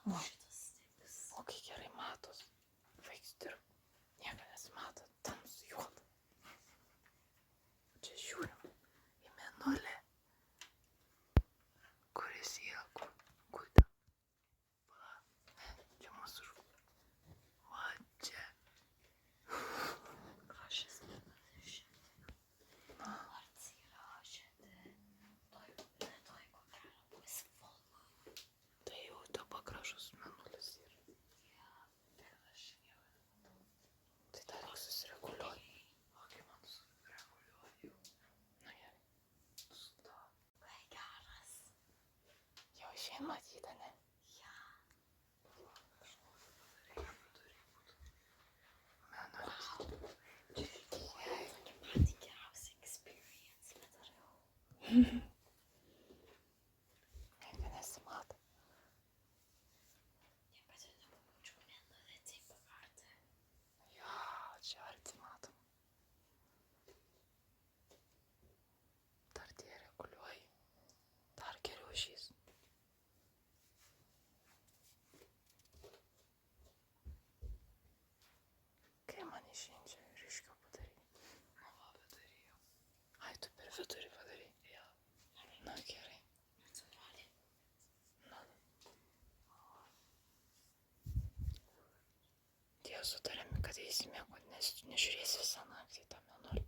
O, Šitas stikas. o kai gerai matos. Vaiks dirb. Nieko nesimato. Tamsu juoda. Čia žiūrim į mėnulį. Kuris yra kur ten? Va. Čia mūsų Va čia. Kažkas mėnulį šiandien. Atsigražėte. Toj kokią bus volga. Tai jau dabar gražus mėnulis yra. Aš nieko. Tai dar reikia susireguliuoti. O kaip man sureguliuoju? Na gerai. Kai geras. Jau išėjai matyta, ne? Ja. Mėnulis. Patį geriausią experience padariau. Nieko nesimato. Niekada nepamačiau mėnulį taip arti. Jo, čia arti matom. Dar tie reguliuoji. Dar geriau išeis. Kai man išinčia, ryškiau padarai. Va, padariau. Ai, tu per vidurį padarai. Jo. Na gerai. Atsiprašau. Na. Tie sutarėme, kad eisi miegoti, nes nežiūrėsi visą naktį į tą mėnulį.